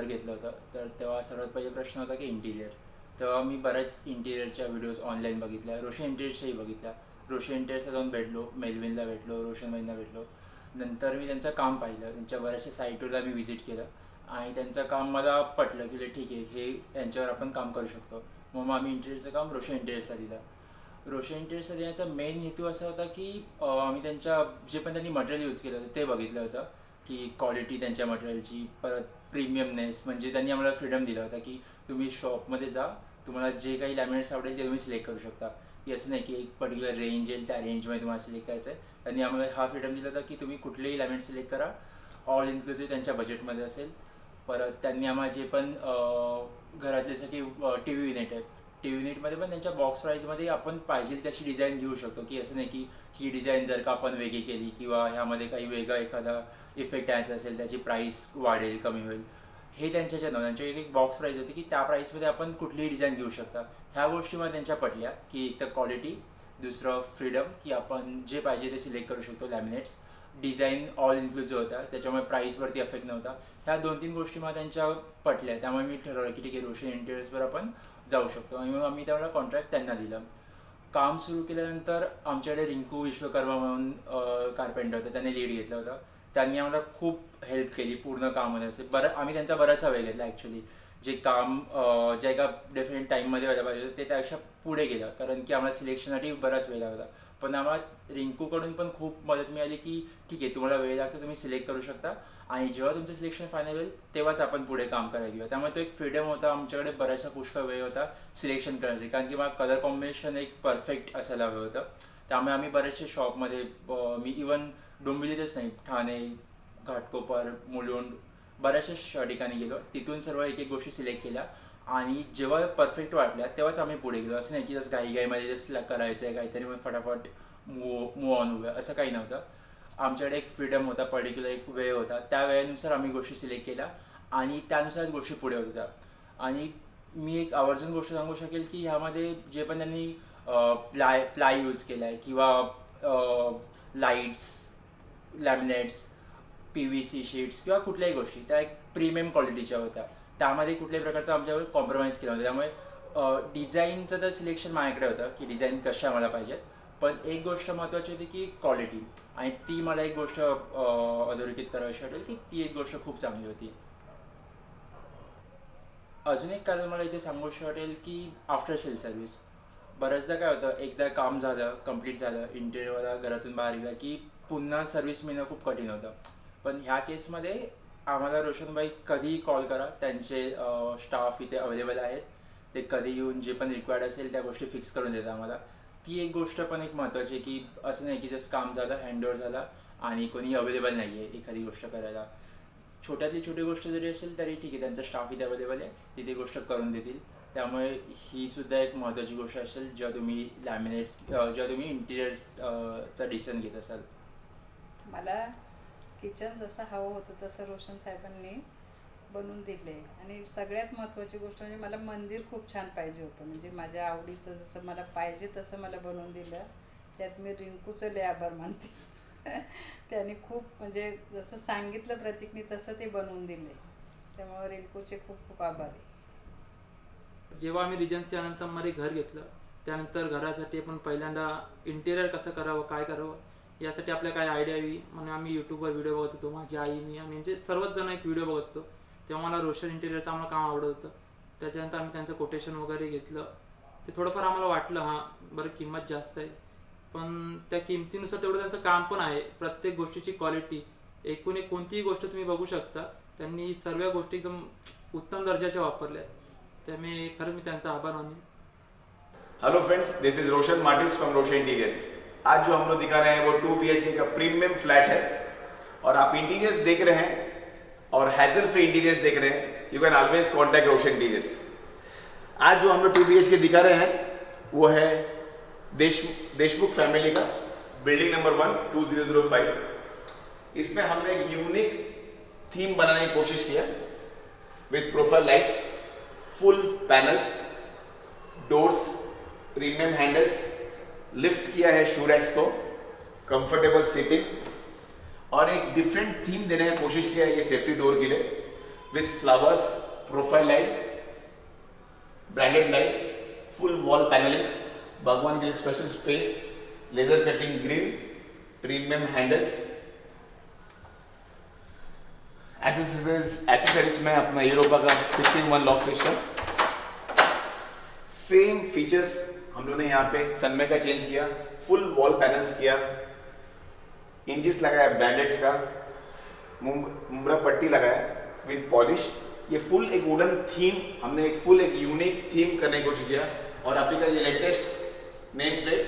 घेतलं होतं. तर तेव्हा सर्वात पहिला प्रश्न होता की इंटिरियर. तेव्हा मी बऱ्याच इंटिरियरच्या व्हिडिओज ऑनलाईन बघितल्या, रोशन इंटिरियर्सच्याही बघितल्या. रोशन इंटिरियर्सला जाऊन भेटलो, मेलविनला भेटलो, रोशनबाईंना भेटलो. नंतर मी त्यांचं काम पाहिलं, त्यांच्या बऱ्याचशा साईटला मी व्हिजिट केलं आणि त्यांचं काम मला पटलं की ठीक आहे, हे यांच्यावर आपण काम करू शकतो. मग आम्ही इंटिरियरचं काम रोशन इंटिरियर्सला दिलं. रोशन इंटिरियर्सला देण्याचा मेन हेतू असा होता की आम्ही त्यांच्या जे पण त्यांनी मटेरियल यूज केलं होतं ते बघितलं होतं की क्वालिटी त्यांच्या मटेरियलची, परत प्रीमियमनेस. म्हणजे त्यांनी आम्हाला फ्रीडम दिला होता की तुम्ही शॉपमध्ये जा, तुम्हाला जे काही लॅमिनेट्स आवडेल ते तुम्ही सिलेक्ट करू शकता. की असं नाही की एक पर्टिक्युलर रेंज येईल, त्या रेंजमध्ये तुम्हाला सिलेक्ट करायचं आहे. त्यांनी आम्हाला हा फ्रीडम दिला होता की तुम्ही कुठलेही लॅमिनेट सिलेक्ट करा, ऑल इन्क्लुसिव्ह त्यांच्या बजेटमध्ये असेल. परत त्यांनी आम्हाला जे पण घरातले जसं की टी व्ही युनिट आहे, टी व्ही युनिटमध्ये पण त्यांच्या बॉक्स प्राईजमध्ये आपण पाहिजे त्याची डिझाईन घेऊ शकतो. की असं नाही की ही डिझाईन जर का आपण वेगळी केली किंवा ह्यामध्ये काही वेगळा एखादा इफेक्ट यायचा असेल, त्याची प्राईस वाढेल, कमी होईल, हे त्यांच्याच्या नव्हतं. त्यांची एक बॉक्स प्राईस होती की त्या प्राईसमध्ये आपण कुठलीही डिझाईन घेऊ शकता. ह्या गोष्टी मला त्यांच्या पटल्या की एक तर क्वालिटी, दुसरं फ्रीडम की आपण जे पाहिजे ते सिलेक्ट करू शकतो लॅमिनेट्स, डिझाईन ऑल इन्क्लुसिव्ह होता, त्याच्यामुळे प्राईसवरती इफेक्ट नव्हता. ह्या 2-3 गोष्टी मला त्यांच्या पटल्या. त्यामुळे मी ठरवलं की ठीक आहे, रोशन इंटिरियर्सवर आपण जाऊ शकतो. आणि मग आम्ही त्यावेळेला कॉन्ट्रॅक्ट त्यांना दिलं. काम सुरू केल्यानंतर आमच्याकडे रिंकू विश्वकर्मा म्हणून कार्पेंटर होते, त्यांनी लीड घेतलं होतं. त्यांनी आम्हाला खूप हेल्प केली पूर्ण कामामध्ये. असे आम्ही त्यांचा बराचसा वेळ घेतला ॲक्च्युली. जे काम ज्या एका डेफिनेट टाईममध्ये व्हायला पाहिजे होतं ते त्यापेक्षा पुढे गेलं, कारण की आम्हाला सिलेक्शनसाठी बराच वेळ लागला. पण आम्हाला रिंकूकडून पण खूप मदत मिळाली की ठीक आहे, तुम्हाला वेळ लागतो, तुम्ही सिलेक्ट करू शकता आणि जेव्हा तुमचं सिलेक्शन फायनल होईल तेव्हाच आपण पुढे काम करायला घेऊया. त्यामुळे तो एक फ्रीडम होता आमच्याकडे, बऱ्याचशा पुष्कळ वेळ होता सिलेक्शन करण्यासाठी, कारण की मला कलर कॉम्बिनेशन एक परफेक्ट असायला हवं होतं. त्यामुळे आम्ही बरेचसे शॉपमध्ये, मी इवन डोंबिवलीतच नाही, ठाणे, घाटकोपर, मुलुंड, बऱ्याचशा ठिकाणी गेलो. तिथून सर्व एक एक गोष्टी सिलेक्ट केल्या आणि जेव्हा परफेक्ट वाटल्या तेव्हाच आम्ही पुढे गेलो. असं नाही की जसं घाईघाईमध्ये जसं करायचं आहे काहीतरी मग फटाफट मूव ऑन होऊया, असं काही नव्हतं. आमच्याकडे एक फ्रीडम होता, पर्टिक्युलर एक वेळ होता, त्या वेळेनुसार आम्ही गोष्टी सिलेक्ट केल्या आणि त्यानुसारच गोष्टी पुढे होत होत्या. आणि मी एक आवर्जून गोष्ट सांगू शकेल की ह्यामध्ये जे पण त्यांनी प्लाय यूज केला आहे किंवा lights, laminates, P V C sheets किंवा कुठल्याही गोष्टी त्या एक प्रीमियम क्वालिटीच्या होत्या. त्यामध्ये कुठल्याही प्रकारचा आमच्यावर कॉम्प्रोमाइज केला होता. त्यामुळे डिझाईनचं तर सिलेक्शन माझ्याकडे होतं की डिझाईन कशा मला पाहिजेत, पण एक गोष्ट महत्त्वाची होती की क्वालिटी. आणि ती मला एक गोष्ट अधोरेखित करावीशी वाटेल की ती एक गोष्ट खूप चांगली होती. अजून एक कारण मला इथे सांगूशी वाटेल की आफ्टर सेल सर्व्हिस. बऱ्याचदा काय होतं, एकदा काम झालं, कंप्लीट झालं, इंटेरियरवाला घरातून बाहेर गेला की पुन्हा सर्व्हिस मिळणं खूप कठीण होतं. पण ह्या केसमध्ये आम्हाला रोशनबाई कधीही कॉल करा, त्यांचे स्टाफ इथे अवेलेबल आहेत, ते कधी येऊन जे पण रिक्वायर्ड असेल त्या गोष्टी फिक्स करून देतात आम्हाला. ती एक गोष्ट पण एक महत्त्वाची आहे की असं नाही की जस्ट काम झालं, हँडओव्हर झाला आणि कोणी अवेलेबल नाही आहे एखादी गोष्ट करायला. छोट्यातली छोटी गोष्ट जरी असेल तरी ठीक आहे, त्यांचा स्टाफ इथे अवेलेबल आहे, तिथे गोष्ट करून देतील. त्यामुळे ही सुद्धा एक महत्त्वाची गोष्ट असेल जेव्हा तुम्ही लॅमिनेट्स, जेव्हा तुम्ही इंटिरियर्सचा डिसिजन घेत असाल. मला किचन जसं हवं होतं तसं रोशन साहेबांनी बनवून दिले. आणि सगळ्यात महत्त्वाची गोष्ट म्हणजे मला मंदिर खूप छान पाहिजे होतं, म्हणजे माझ्या आवडीचं जसं मला पाहिजे तसं मला बनवून दिलं. त्यात मी रिंकूचं लय आभार मानते. त्याने खूप म्हणजे जसं सांगितलं प्रतीकनी तसं ते बनवून दिले. त्यामुळे रिंकूचे खूप खूप आभार आहे. जेव्हा आम्ही रिजन्सी अनंतमध्ये घर घेतलं, त्यानंतर घरासाठी आपण पहिल्यांदा इंटेरियर कसं करावं, काय करावं, यासाठी आपल्या काय आयडिया यावी म्हणून आम्ही यूट्यूबवर व्हिडिओ बघत होतो. माझी आई, मी, आम्ही म्हणजे सर्वच जण एक व्हिडिओ बघत होतो. तेव्हा मला रोशन इंटेरियरचं आम्हाला काम आवडत होतं. त्याच्यानंतर आम्ही त्यांचं कोटेशन वगैरे घेतलं. ते थोडंफार आम्हाला वाटलं हां बरं किंमत जास्त आहे, पण त्या किमतीनुसार तेवढं त्यांचं काम पण आहे. प्रत्येक गोष्टीची क्वालिटी, एकूण एक कोणतीही गोष्ट तुम्ही बघू शकता, त्यांनी सर्व गोष्टी एकदम उत्तम दर्जाच्या वापरल्या. त्यामुळे खरंच मी त्यांचा आभार मानेन. Hello friends, this is Roshan Martin's from Roshan interiors. आज जो हम लोग दिखा रहे हैं वो 2 BHK का प्रीमियम फ्लैट है और आप इंटीरियर्स देख रहे हैं और हैजल फ्री इंटीरियर्स देख रहे हैं. You can always contact Roshan interiors. आज जो हम लोग 2 BHK दिखा रहे हैं वो है देशमुख फैमिली का, बिल्डिंग नंबर 1 2005. इसमें हमने एक यूनिक थीम बनाने की कोशिश किया with profile lights, full panels, doors, premium handles, lift किया है शू रैक्स को, कंफर्टेबल सीटिंग और एक डिफरेंट थीम देने की कोशिश किया है ये सेफ्टी डोर के लिए. with flowers, profile lights, branded lights, full wall panelings, भगवान के लिए special space, laser cutting grill, premium handles, accessories में अपना यूरोपा का 16-in-1 lock system, same features हम लोगों ने यहाँ पे सनमे का चेंज किया, फुल वॉल पैनल्स किया, इंजिस लगाया ब्रांडेड्स का, मुमरा पट्टी लगाया विद पॉलिश। ये फुल एक वुडन थीम, हमने एक यूनिक थीम करने की कोशिश किया। और अभी का ये latest name plate,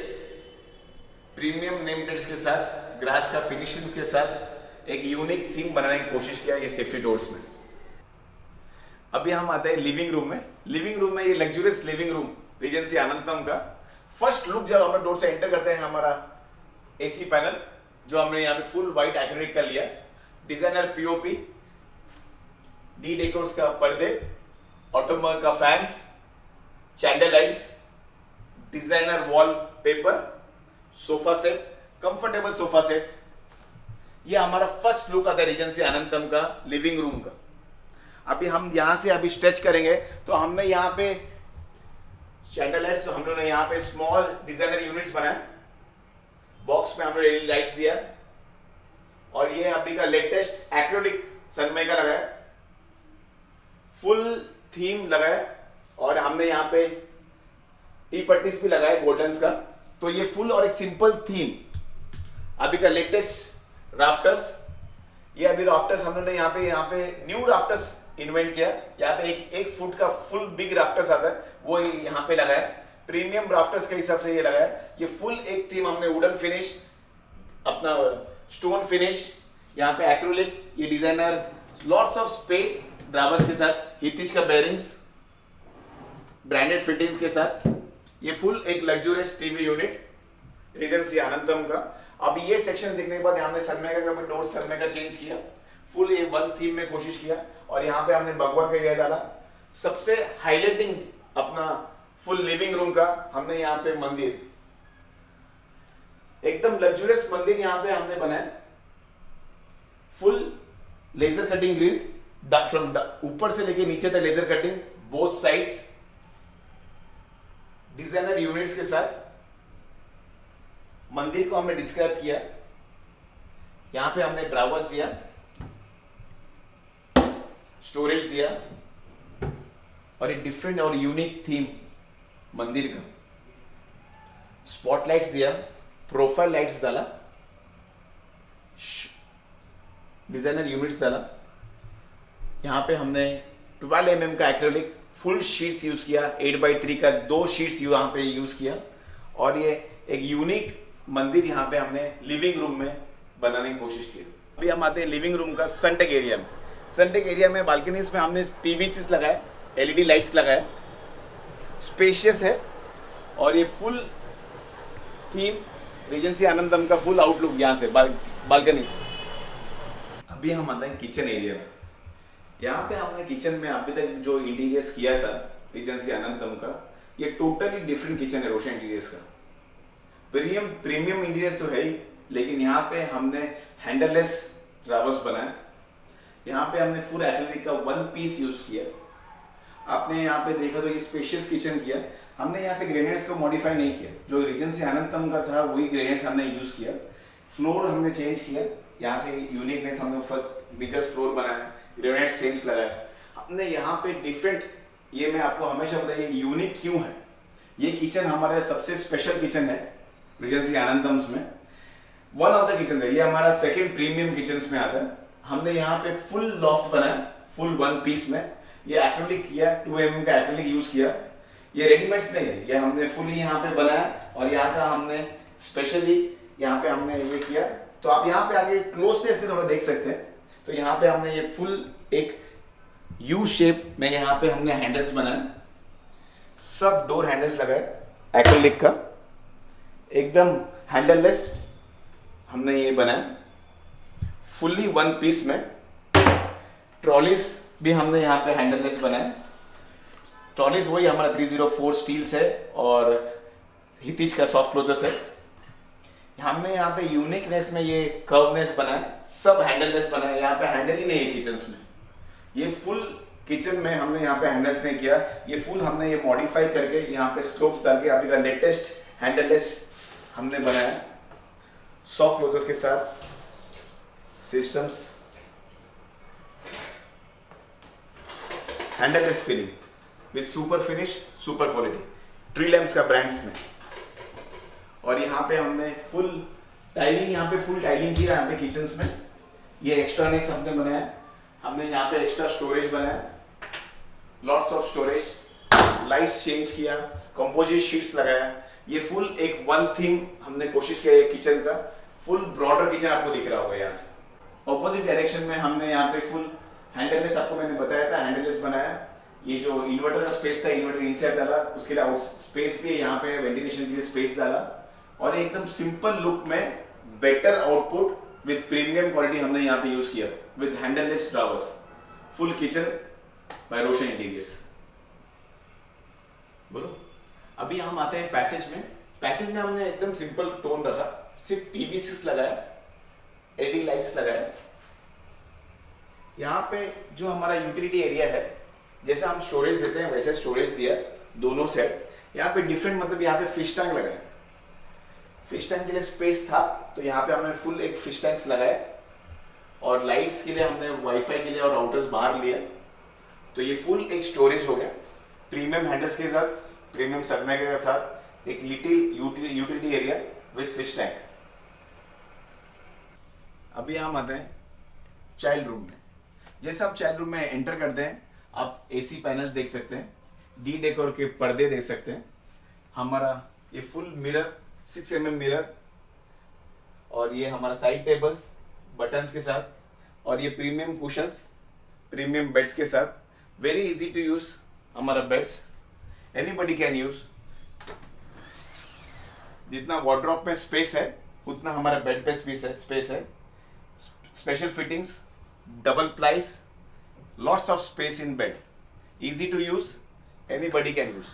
premium name plates के साथ, ग्रास का फिनिशिंग के साथ एक यूनिक थीम बनाने की कोशिश किया ये सेफ्टी डोर्स में। अभी हम आते हैं लिविंग रूम में। लिविंग रूम में ये लग्जरियस लिविंग रूम रीजेंसी आनंदम का फर्स्ट लुक जब हम डोर से एंटर करते हैं, हमारा एसी पैनल जो हमने यहाँ पे फुल व्हाइट एक्रिलिक का लिया, डिजाइनर पीओपी, डी डेकोर्स का पर्दे, ऑटोमर का fans, chandelier lights, designer wallpaper, sofa set, comfortable sofa sets. ये हमारा फर्स्ट लुक आता है रीजेंसी आनंदम का लिविंग रूम का। अभी हम यहाँ से अभी स्ट्रेच करेंगे तो हमने यहाँ पे चैंडल लाइट्स, हम लोगों ने यहाँ पे स्मॉल डिजाइनर यूनिट्स बनाए, बॉक्स में हमने एलईडी लाइट्स दिया, और ये अभी का लेटेस्ट एक्रिलिक सनमे का लगाया, फुल थीम लगाया, और हमने यहाँ पे टी पट्टीज भी लगाए गोल्डन्स का। तो ये फुल और एक सिंपल थीम, अभी का लेटेस्ट राफ्टर्स, ये अभी राफ्टर्स हम लोगों ने यहाँ पे न्यू राफ्टर्स इन्वेंट किया। यहाँ पे एक फुट का फुल बिग राफ्टर्स आता है, वो यहाँ पे लगाया, प्रीमियम राफ्टर्स के हिसाब से ये लगाया। ये फुल एक थीम हमने वुडन फिनिश, अपना स्टोन फिनिश, यहाँ पे एक्रिलिक, ये designer, lots of space drawers के साथ, हितिज का बेयरिंग्स, ब्रांडेड फिटिंग्स के साथ, ये फुल एक लग्जरियस टीवी यूनिट रीजेंसी आनंदम का। अब ये सेक्शन देखने के बाद यहाँ हमने सनमे का डोर सनमे का चेंज किया, फुल ये वन थीम में कोशिश किया, और यहाँ पे हमने भगवान का ये डाला। सबसे हाईलाइटिंग अपना फुल लिविंग रूम का हमने यहाँ पे मंदिर, एकदम लग्जरियस मंदिर यहाँ पे हमने बनाया, full laser cutting grill, from ऊपर से लेके नीचे तक laser cutting, both sides, designer units के साथ। मंदिर को हमने डिस्क्राइब किया, यहां पे हमने ड्रावर्स दिया, स्टोरेज दिया, और एक डिफरेंट और यूनिक थीम मंदिर का, स्पॉटलाइट्स दिया, प्रोफाइल लाइट्स डाला, डिजाइनर यूनिट्स डाला। यहाँ पे हमने 12 mm का एक्रिलिक फुल शीट्स यूज किया, 8x3 का 2 शीट्स यहाँ पे यूज किया, और ये एक यूनिक मंदिर यहाँ पे हमने लिविंग रूम में बनाने की कोशिश की। अभी हम आते हैं लिविंग रूम का सनटेक एरिया में। सनटेक एरिया में बालकनीज में हमने पीवीसी लगाए, एलईडी लाइट्स लगाए, स्पेशियस है, और ये फुल थीम रीजेंसी आनंदम का फुल आउटलुक यहाँ से बालकनी से। अभी हम आते हैं किचन एरिया में। यहाँ पे हमने किचन में अभी तक जो इंटीरियर्स किया था रीजेंसी आनंदम का, ये टोटली डिफरेंट किचन है रोशन इंटीरियर्स का। प्रीमियम इंटीरियर्स तो है ही, लेकिन यहाँ पे हमने हैंडललेस ड्रावर्स बनाए, यहाँ पे हमने फुल एक्रिलिक का 1 पीस यूज किया। आपने यहाँ पे देखा तो ये स्पेशियस किचन किया, हमने यहाँ पे ग्रेनाइट्स को मॉडिफाई नहीं किया, जो रीजेंसी आनंदम का था वही ग्रेनाइट्स हमने यूज किया। फ्लोर हमने चेंज किया, यहाँ से यूनिकनेस हमने फर्स्ट बिगेस्ट फ्लोर बनाया, ग्रेनाइट सेम्स लगाया हमने यहाँ पे डिफरेंट। ये मैं आपको हमेशा बताइए यूनिक क्यों है, ये किचन हमारा सबसे स्पेशल किचन है रीजेंसी आनंदम्स में, वन ऑफ द किचन है। ये हमारा सेकंड प्रीमियम किचन में आता है। हमने यहाँ पे फुल लॉफ्ट बनाया, फुल 1 पीस में, ये एक्रिलिक किया, 2 mm का एक्रिलिक यूज किया। ये रेडीमेड्स नहीं है, ये हमने फुली यहाँ पे बनाया, और यहाँ का हमने स्पेशली यहाँ पे हमने ये किया। तो आप यहाँ पे आगे क्लोजनेस में थोड़ा देख सकते हैं। तो यहाँ पे हमने ये फुल एक यू शेप में यहाँ पे हमने हैंडल्स बनाए, सब डोर हैंडल्स लगाए एक्रिलिक का, एकदम हैंडललेस हमने ये बनाया, फुल्ली 1 पीस में। ट्रॉलीज भी हमने यहाँ पे हैंडललेस बनाया। ट्रॉलीज वही हमारा 304 स्टील से और हितिज का सॉफ्ट क्लोजर्स है। हमने यहाँ पे यूनिकनेस में ये कर्वनेस बनाया, सब हैंडललेस बनाया, यहाँ पे हैंडल ही नहीं है किचन्स में, ये फुल किचन में हमने यहाँ पे हैंडल्स नहीं किया, ये फुल हमने ये मॉडिफाई करके यहाँ पे स्लोप्स डाल के अभी का लेटेस्ट हैंडललेस हमने बनाया, सॉफ्ट क्लोजर्स के साथ systems, handleless finish with super finish, super quality, tree lamps का ब्रांड्स में। और यहाँ पे हमने फुल टाइलिंग, यहाँ पे फुल टाइलिंग किया यहाँ पे किचन्स में। ये एक्स्ट्रा नहीं हमने बनाया, हमने यहाँ पे एक्स्ट्रा स्टोरेज बनाया, lots of storage, lights change किया, कंपोजिट शीट्स लगाया। ये फुल एक वन थिंग हमने कोशिश किया है किचन का, फुल ब्रॉडर किचन आपको दिख रहा होगा यहाँ से। ऑपोजिट डायरेक्शन में हमने यहाँ पे फुल हैंडललेस, आपको मैंने बताया था हैंडललेस बनाया। ये जो इन्वर्टर का स्पेस था, इन्वर्टर इनसाइड डाला, उसके लिए आउट स्पेस भी यहाँ पे वेंटिलेशन के लिए स्पेस डाला, और एकदम सिंपल लुक में better output with premium quality हमने यहाँ पे यूज किया with handleless drawers, full kitchen by Roshan interiors. बोलो, अभी हम आते हैं पैसेज में। पैसेज में हमने एकदम सिंपल टोन रखा, सिर्फ PVC लगाया, LED लाइट्स लगाया। यहाँ पे जो हमारा यूटिलिटी एरिया है, जैसे हम स्टोरेज देते हैं वैसे स्टोरेज दिया दोनों साइड। यहाँ पे डिफरेंट, मतलब यहाँ पे फिश टैंक लगाया, फिश टैंक के लिए स्पेस था तो यहाँ पे हमने फुल एक फिश टैंक्स लगाया, और लाइट्स के लिए हमने वाईफाई के लिए और राउटर्स बाहर लिया। तो ये फुल एक स्टोरेज हो गया, प्रीमियम हैंडल्स के साथ, प्रीमियम सनमाइका के साथ, एक little utility area with fish tank. अभी हम आते हैं चाइल्ड रूम में। जैसे आप चाइल्ड रूम में एंटर करते हैं, आप AC पैनल देख सकते हैं, डी डेकोर के पर्दे देख सकते हैं, हमारा ये फुल मिरर 6 mm मिरर, और ये हमारा साइड टेबल्स बटन्स के साथ, और ये प्रीमियम कुशंस, प्रीमियम बेड्स के साथ, वेरी इजी टू यूज हमारा बेड्स, एनीबडी कैन यूज। जितना वार्डरोब में स्पेस है उतना हमारा बेड पे स्पेस है। Special fittings, double plies, lots of space in bed, easy to use, anybody can use.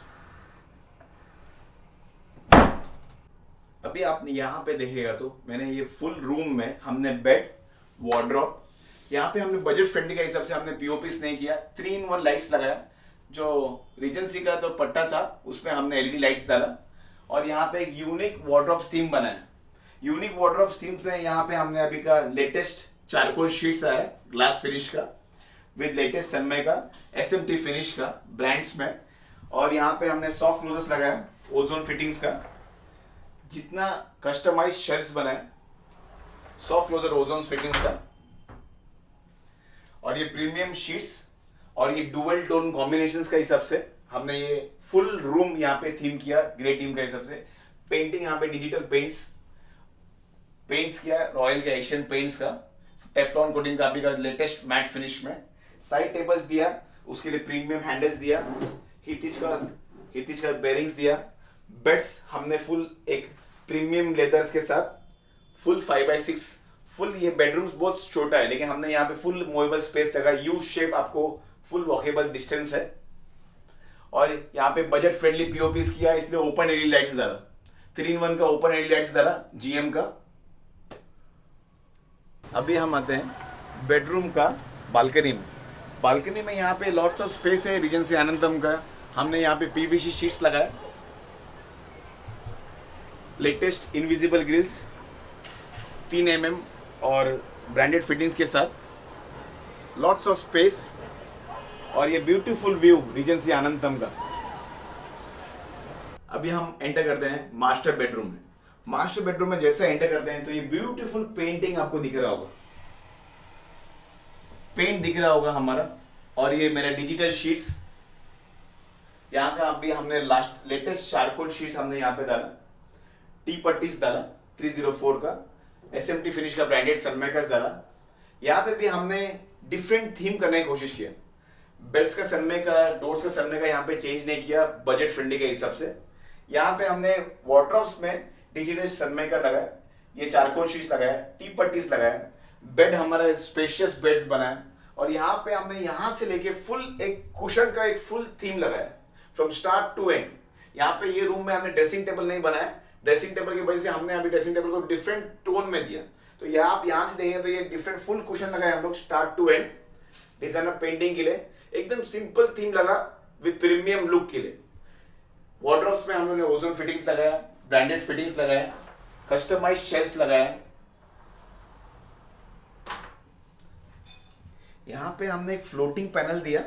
अभी आपने यहाँ पे देखेगा तो मैंने ये फुल रूम में हमने बेड, वार्डरोब, यहाँ पे हमने बजट फ्रेंडली का हिसाब से हमने POPs नहीं किया, 3-in-1 लाइट्स लगाया। जो रीजेंसी का तो पट्टा था उसमें हमने LED लाइट्स डाला, और यहाँ पे एक यूनिक वार्डरोब थीम बनाया। यूनिक वार्डरोब थीम में यहाँ पे हमने अभी का लेटेस्ट चारकोल शीट्स आया ग्लास फिनिश का, with latest Sunmica SMT finish का ब्रांड्स में, और यहाँ पे हमने सॉफ्ट क्लोजर्स लगाया ओजोन फिटिंग्स का, जितना कस्टमाइज शेल्फ्स बनाए, सॉफ्ट क्लोजर ओजोन फिटिंग्स का, और ये प्रीमियम शीट्स, और ये डुअल टोन कॉम्बिनेशंस का हिसाब से हमने ये फुल रूम यहाँ पे थीम किया ग्रे टीम का हिसाब से। पेंटिंग यहाँ पे डिजिटल पेंट्स किया, रॉयल का एशियन पेंट्स का, टेफ्लॉन कोटिंग का अभी का लेटेस्ट मैट फिनिश में। साइड टेबल्स दिया, उसके लिए प्रीमियम हैंडल्स दिया, हितिच का बेरिंग्स दिया। बेड्स हमने फुल एक प्रीमियम लेदर्स के साथ, फुल 5x6, फुल। ये बेडरूम्स बहुत छोटा है लेकिन हमने यहाँ पे फुल मूवेबल स्पेस लगा, यू शेप, आपको फुल वॉकेबल डिस्टेंस है, और यहाँ पे बजट फ्रेंडली POPs किया, इसलिए ओपन LED लाइट्स डाला, 3-in-1 का ओपन LED लाइट्स डाला GM का। अभी हम आते हैं बेडरूम का बालकनी में। बालकनी में यहाँ पे लॉट्स ऑफ स्पेस है, रीजेंसी आनंदम का। हमने यहाँ पे PVC शीट्स लगाया, लेटेस्ट इनविजिबल ग्रिल्स 3 mm और ब्रांडेड फिटिंग्स के साथ, लॉट्स ऑफ स्पेस, और ये ब्यूटीफुल व्यू रीजेंसी आनंदम का। अभी हम एंटर करते हैं मास्टर बेडरूम में। मास्टर बेडरूम में जैसे एंटर करते हैं तो ये ब्यूटीफुल पेंटिंग आपको दिख रहा होगा, पेंट दिख रहा होगा हमारा, और ये मेरा डिजिटल शीट्स यहाँ का। अभी हमने लेटेस्ट चारकोल शीट्स हमने यहाँ पे डाला, टी पट्टीज डाला 304 का, SMT फिनिश का ब्रांडेड सनमाइकास डाला। यहाँ पे भी हमने डिफरेंट थीम करने की कोशिश किया। बेड्स का सनमाइका, डोर्स का सनमाइका यहाँ पे चेंज नहीं किया बजट फ्रेंडली के हिसाब से। यहाँ पे हमने वार्डरोब्स में डिजिटल सनमाइका लगाया, ये चारकोल शीट्स लगाया, टी पट्टीज लगाया, बेड हमारा स्पेशियस बेड्स बनाया, और यहाँ पे हमने यहाँ से लेके फुल एक कुशन का एक फुल थीम लगाया फ्रॉम स्टार्ट टू एंड। यहाँ पे ये रूम में हमने ड्रेसिंग टेबल नहीं बनाया, ड्रेसिंग टेबल की वजह से हमने अभी ड्रेसिंग टेबल को डिफरेंट टोन में दिया। तो ये आप यहाँ से देखेंगे तो ये डिफरेंट फुल कुशन लगाए हम लोग start to end. Designer painting के लिए एकदम सिंपल थीम लगा विद प्रीमियम लुक के लिए। वार्डरोब्स में हम लोगों ने ओजोन फिटिंग्स लगाया, ब्रांडेड फिटिंग्स लगाया, कस्टमाइज्ड शेल्फ्स लगाया। यहाँ पे हमने एक फ्लोटिंग पैनल दिया।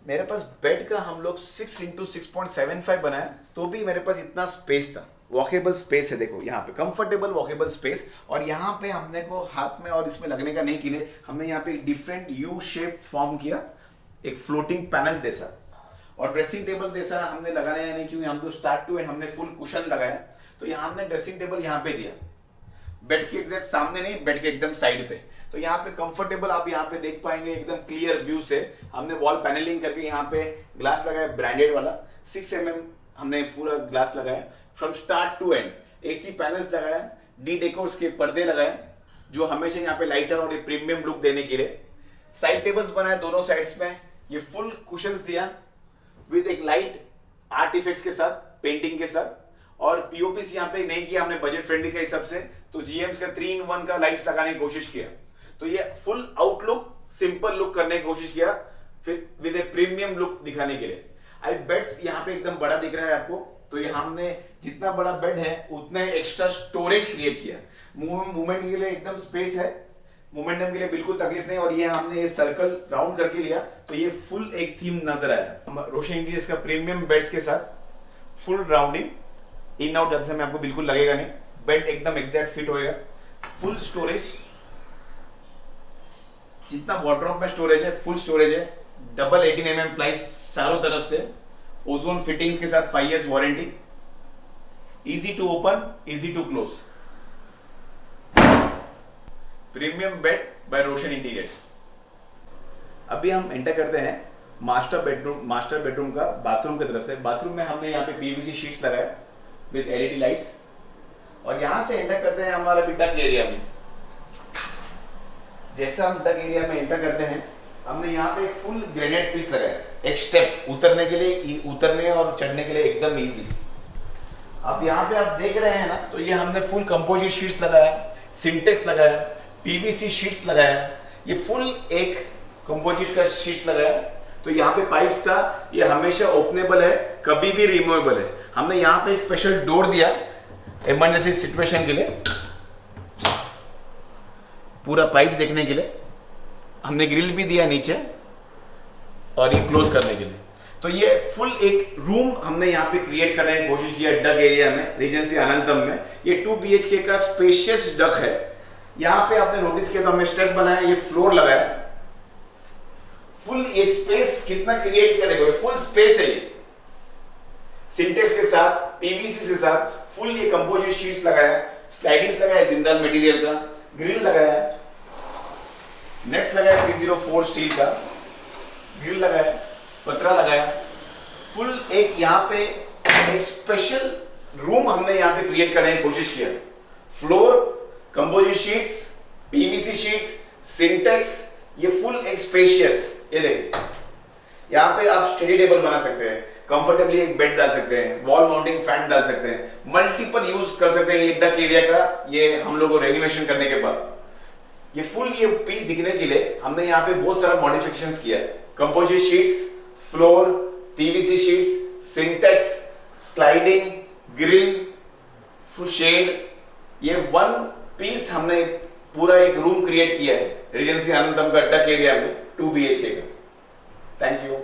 मेरे पास बेड का हम लोग 6 इंटू 6.75 बनाया, तो भी मेरे पास इतना स्पेस था। वॉकेबल स्पेस है, देखो यहाँ पे कंफर्टेबल वॉकेबल स्पेस। और यहाँ पे हमने को हाथ में और इसमें लगने का नहीं के लिए हमने यहाँ पे डिफरेंट यू शेप फॉर्म किया, एक फ्लोटिंग पैनल जैसा। और ड्रेसिंग टेबल जैसा हमने लगाया नहीं, क्योंकि हम तो स्टार्ट टू एंड हमने फुल कुशन लगाया, तो यहाँ हमने ड्रेसिंग टेबल यहाँ पे दिया, बेड के एग्जैक्ट सामने नहीं, बेड के एकदम साइड पे। तो यहाँ पे कंफर्टेबल आप यहाँ पे देख पाएंगे एकदम क्लियर व्यू से। हमने वॉल पैनलिंग करके यहाँ पे ग्लास लगाया ब्रांडेड वाला, 6 mm हमने पूरा ग्लास लगाया from start to end. AC panels लगाया, डी डेकोर्स के पर्दे लगाए जो हमेशा यहाँ पे लाइटर और एक प्रीमियम लुक देने के लिए। साइड टेबल्स बनाए दोनों साइड्स में, ये फुल कुशंस दिया विद एक लाइट आर्ट इफेक्ट्स के साथ, पेंटिंग के साथ। और पीओपी यहाँ पे नहीं किया हमने बजट फ्रेंडली के हिसाब से, तो जीएम्स का 3-in-1 का लाइट्स लगाने की कोशिश किया। तो ये फुल आउटलुक सिंपल लुक करने की कोशिश किया, फिर विद ए प्रीमियम लुक दिखाने के लिए। आई बेड्स यहाँ पे एकदम बड़ा दिख रहा है आपको, तो ये हमने जितना बड़ा बेड है उतना एक्स्ट्रा स्टोरेज क्रिएट किया। मूवमेंट के लिए एकदम स्पेस है, मोमेंटम के लिए बिल्कुल तकलीफ नहीं। और ये हमने ये सर्कल राउंड करके लिया, तो ये फुल एक थीम नजर आया। रोशन इंटीरियर्स का प्रीमियम बेड्स के साथ फुल राउंडिंग, इन आउट जाते समय आपको बिल्कुल लगेगा नहीं, बेड एकदम एग्जैक्ट फिट होएगा। फुल स्टोरेज, जितना वार्डरोब में स्टोरेज है फुल स्टोरेज है। डबल 18 mm प्लाइज चारों तरफ से, ओजोन फिटिंग्स के साथ 5 years warranty, easy to open, easy to close. Premium bed by Roshan interiors. अभी हम एंटर करते हैं मास्टर बेडरूम का बाथरूम की तरफ से। बाथरूम में हमने यहाँ पे पीवीसी शीट्स लगाया विद एलईडी लाइट्स। और यहाँ से एंटर करते हैं हमारा डक एरिया में। जैसा हम डक एरिया में एंटर करते हैं, हमने यहाँ पे फुल ग्रेनाइट पीस लगाया, एक स्टेप उतरने के लिए, उतरने और चढ़ने के लिए एकदम इजी। अब यहाँ पे आप देख रहे हैं ना, तो ये हमने फुल कंपोजिट शीट्स लगाया, सिंटेक्स लगाया, पीवीसी शीट्स लगाया, ये फुल एक कंपोजिट का शीट्स लगाया। तो यहाँ पे पाइप था, ये हमेशा ओपनेबल है, कभी भी रिमूवेबल है। हमने यहाँ पे एक स्पेशल डोर दिया इमरजेंसी सिचुएशन के लिए, पूरा पाइप देखने के लिए। हमने ग्रिल भी दिया नीचे और ये क्लोज करने के लिए। तो ये फुल एक रूम हमने यहाँ पे क्रिएट करने की कोशिश किया डक एरिया में, रीजेंसी अनंतम में। ये 2 BHK का स्पेशियस डक है। यहाँ पे आपने नोटिस किया तो हमने स्टेप बनाया, ये फ्लोर लगाया, फुल एक स्पेस कितना क्रिएट किया देखो, फुल स्पेस है ये। सिंटेक्स के साथ, पीवीसी के साथ फुल ये कंपोजिट शीट्स लगाया, स्लाइडिंग्स लगाया जिंदाल मटेरियल का, ग्रिल लगाया, नेक्स्ट लगाया 304 स्टील का, ग्रिल लगाया, पतरा लगाया। फुल एक यहाँ पे एक स्पेशल रूम हमने यहाँ पे क्रिएट करने की कोशिश किया। Floor, composite sheets, PVC sheets, Sintex, ये फुल एक स्पेशियस। ये देखिए, यहाँ पे आप स्टडी टेबल बना सकते हैं, कंफर्टेबली एक बेड डाल सकते हैं, वॉल माउंटिंग फैन डाल सकते हैं, मल्टीपल यूज कर सकते हैं ये डक एरिया का। ये हम लोगों को रेनोवेशन करने के बाद ये फुल ये पीस दिखने के लिए हमने यहाँ पे बहुत सारा मॉडिफिकेशंस किया है। Composite sheets, floor, PVC sheets, Sintex, sliding, grill, full shed, ये 1 पीस हमने पूरा एक रूम क्रिएट किया है रीजेंसी आनंदम का डक एरिया में 2 BHK का। Thank you.